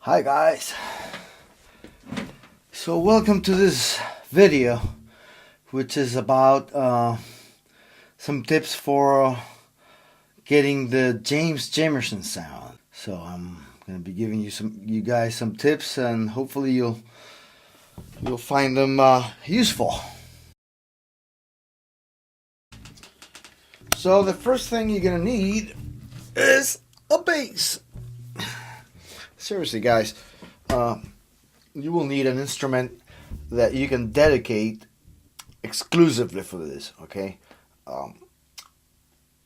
Hi guys, so welcome to this video which is about some tips for getting the James Jamerson sound. So I'm gonna be giving you guys some tips, and hopefully you'll find them useful. So the first thing you're gonna need is a bass. Seriously guys, you will need an instrument that you can dedicate exclusively for this, okay?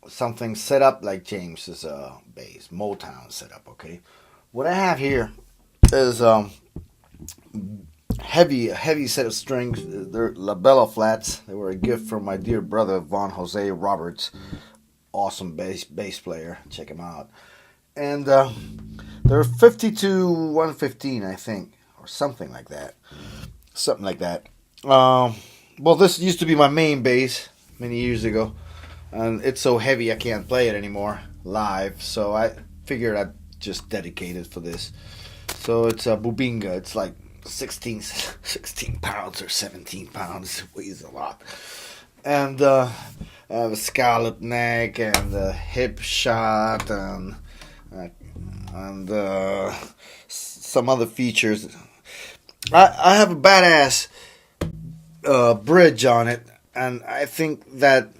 Something set up like James's bass, Motown setup, okay? What I have here is heavy set of strings. They're La Bella flats. They were a gift from my dear brother Von Jose Roberts, awesome bass player. Check him out. And they're 50-115, I think, or something like that. Well, this used to be my main bass many years ago, and it's so heavy I can't play it anymore live. So I figured I'd just dedicate it for this. So it's a Bubinga. It's like 16 pounds or 17 pounds. It weighs a lot. And I have a scallop neck and a hip shot and some other features. I have a badass bridge on it, and I think that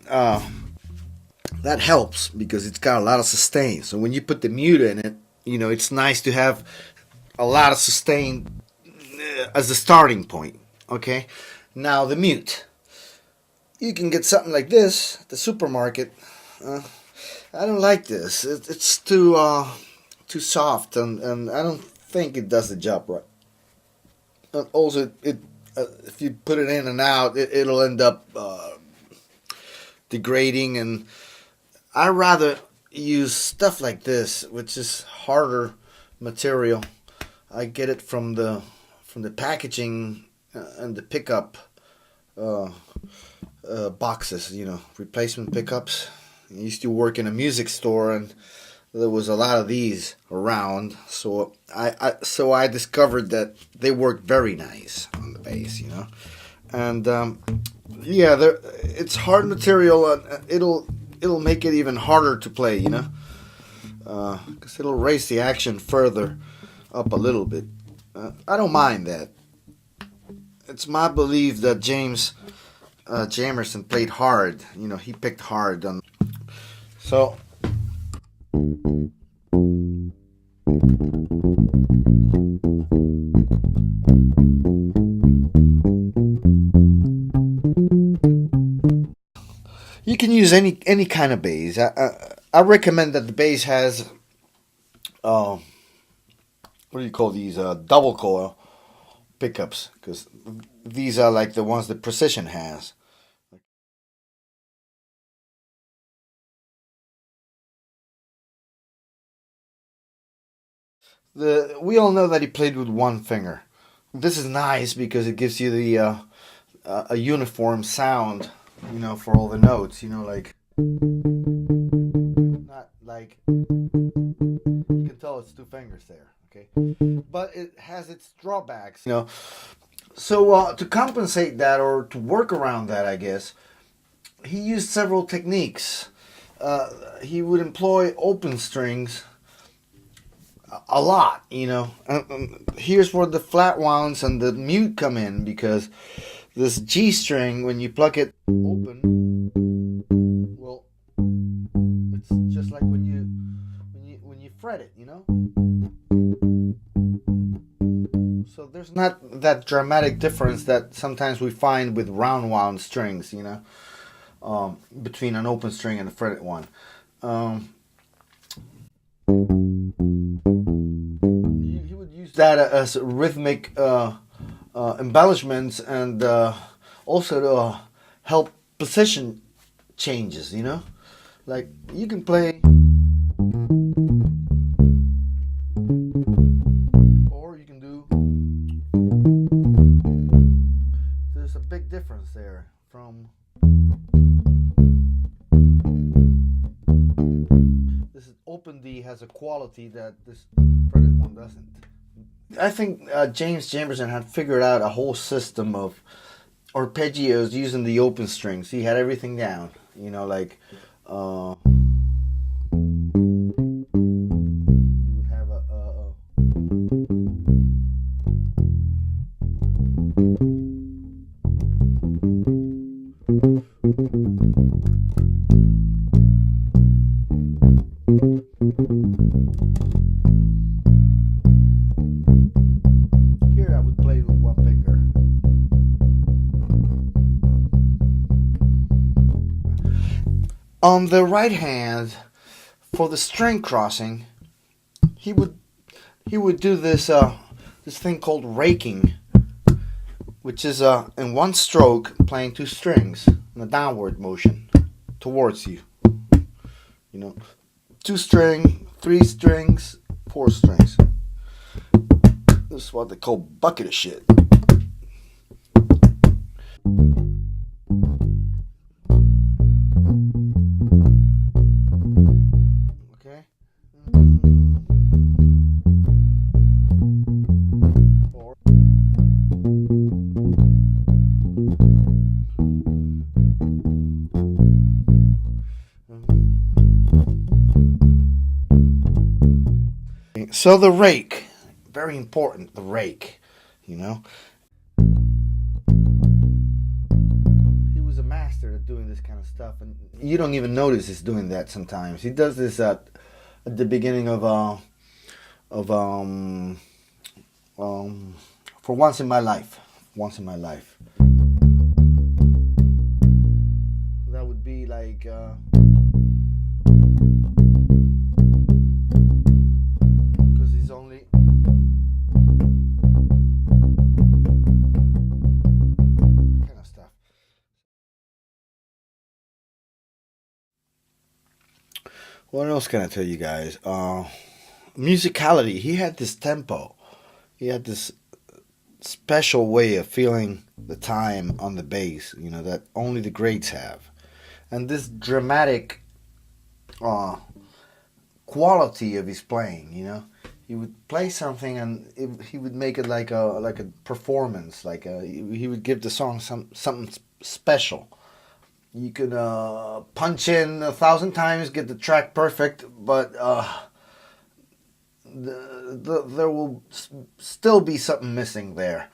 that helps because it's got a lot of sustain. So when you put the mute in it, it's nice to have a lot of sustain as a starting point. Okay, now the mute. You can get something like this at the supermarket. I don't like this. It's too soft, and I don't think it does the job right. And also, if you put it in and out, it'll end up degrading. And I rather use stuff like this, which is harder material. I get it from the packaging and the pickup boxes. Replacement pickups. I used to work in a music store, and there was a lot of these around. So I discovered that they work very nice on the bass, And yeah, it's hard material, and it'll make it even harder to play, because it'll raise the action further up a little bit. I don't mind that. It's my belief that James Jamerson played hard. He picked hard on. So you can use any kind of bass. I recommend that the bass has what do you call these, double coil pickups, because these are like the ones that Precision has. We all know that he played with one finger. This is nice because it gives you the a uniform sound, for all the notes. Like not like you can tell it's two fingers there, okay? But it has its drawbacks, So to compensate that, or to work around that, I guess he used several techniques. He would employ open strings a lot, Here's where the flat wounds and the mute come in, because this G string, when you pluck it open, well, it's just like when you fret it, So there's not that dramatic difference that sometimes we find with round wound strings, between an open string and a fretted one. He would use that as rhythmic embellishments, and also to help position changes, Like you can play, or you can do. There's a big difference there from. This is open D has a quality that this fretted one doesn't. I think James Jamerson had figured out a whole system of arpeggios using the open strings. He had everything down. You know, like we would have here I would play with one finger. On the right hand, for the string crossing, he would do this thing called raking, which is in one stroke playing two strings in a downward motion towards you. You know, 2 string, 3 strings, 4 strings. This is what they call bucket of shit. Okay. Four. So the rake, very important, the rake, you know. He was a master at doing this kind of stuff, and you don't even notice he's doing that sometimes. He does this at the beginning of for once in my life. Once in my life. That would be like because he's only kind of stuff. What else can I tell you guys? Musicality. He had this tempo. He had this special way of feeling the time on the bass, you know, that only the greats have. And this dramatic quality of his playing, you know. He would play something and he would make it like a performance, he would give the song something special. You could punch in 1,000 times, get the track perfect, but there will still be something missing there.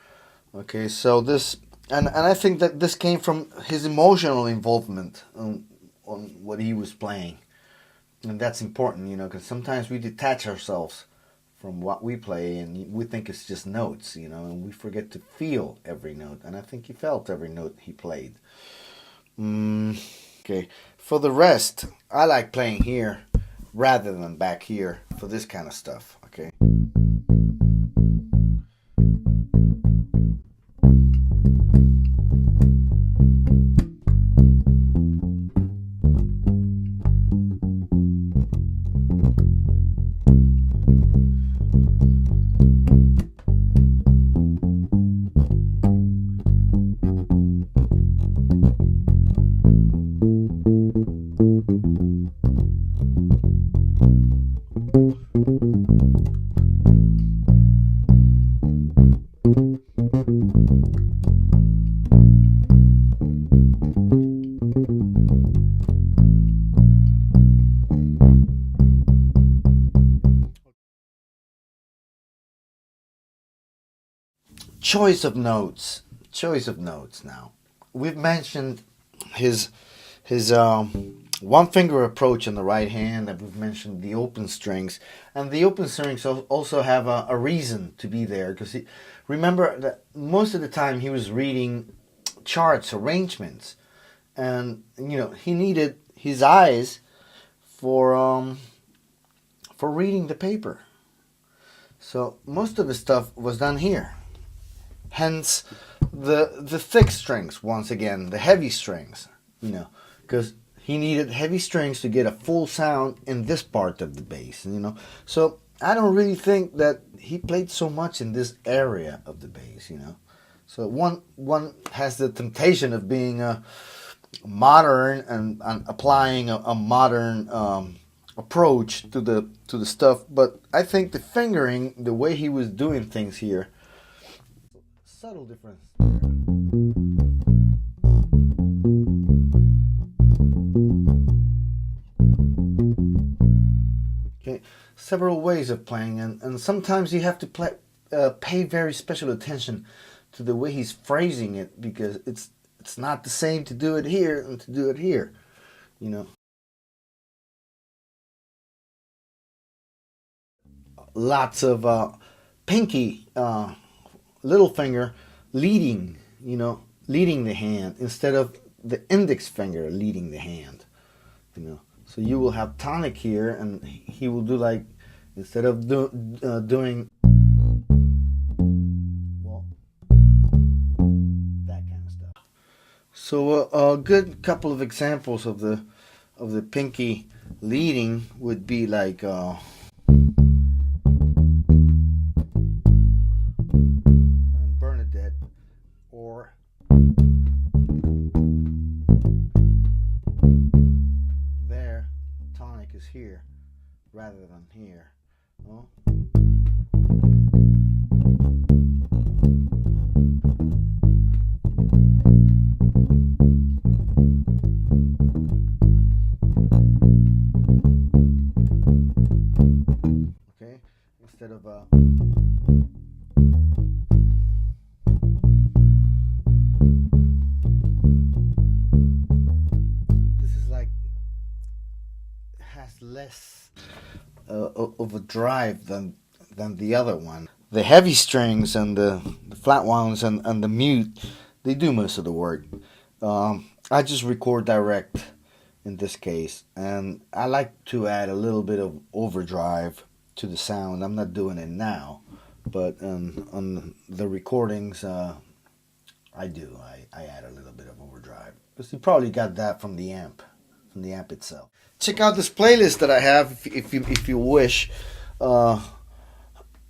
Okay, so this, and I think that this came from his emotional involvement on what he was playing, and that's important, you know, because sometimes we detach ourselves from what we play and we think it's just notes, you know, and we forget to feel every note, and I think he felt every note he played. Okay, for the rest, I like playing here rather than back here for this kind of stuff. Okay. Choice of notes. Now we've mentioned his one finger approach on the right hand, and we've mentioned the open strings, and the open strings also have a reason to be there, because remember that most of the time he was reading charts, arrangements, and you know he needed his eyes for reading the paper. So most of the stuff was done here. Hence, the thick strings, once again, the heavy strings, you know, because he needed heavy strings to get a full sound in this part of the bass, you know. So I don't really think that he played so much in this area of the bass, you know. So one has the temptation of being modern and applying a modern approach to the stuff. But I think the fingering, the way he was doing things here, subtle difference. Okay, several ways of playing, and sometimes you have to pay very special attention to the way he's phrasing it, because it's not the same to do it here and to do it here, you know. Lots of pinky, little finger leading, leading the hand instead of the index finger leading the hand, you know. So you will have tonic here, and he will do like, instead of doing, well, that kind of stuff. So a good couple of examples of the pinky leading would be like. Bernadette, or there, tonic is here rather than here. Oh. Okay, instead of less of a drive than the other one. The heavy strings and the flat ones and the mute, they do most of the work. I just record direct in this case, and I like to add a little bit of overdrive to the sound. I'm not doing it now, but on the recordings, I do. I add a little bit of overdrive, because you probably got that from the amp itself. Check out this playlist that I have if you wish. I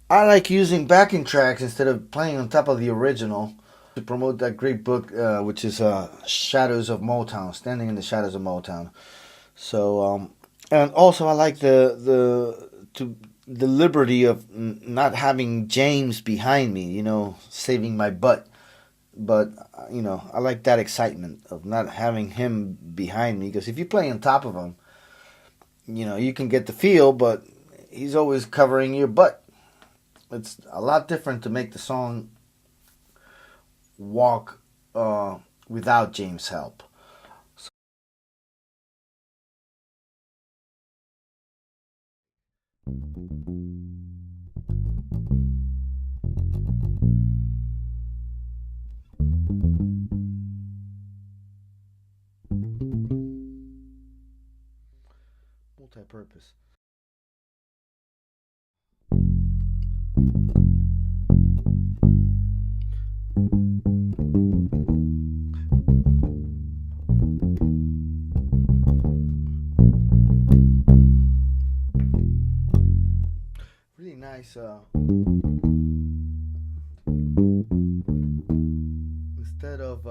like using backing tracks instead of playing on top of the original to promote that great book, which is Shadows of Motown, Standing in the Shadows of Motown. So, and also I like the liberty of not having James behind me, saving my butt. But, I like that excitement of not having him behind me, because if you play on top of him, you can get the feel, but he's always covering your butt. It's a lot different to make the song walk without James' help. Multi-purpose. Really nice. Instead of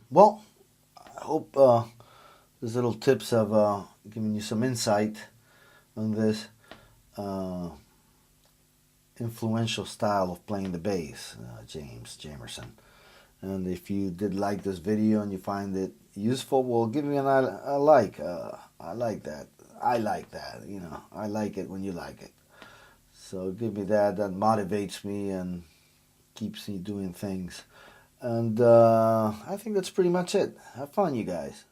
well, I hope these little tips have given you some insight on this influential style of playing the bass, James Jamerson. And if you did like this video and you find it useful, well, give me a like. I like that. I like that. I like it when you like it. So give me that. That motivates me and keeps me doing things. And I think that's pretty much it. Have fun, you guys.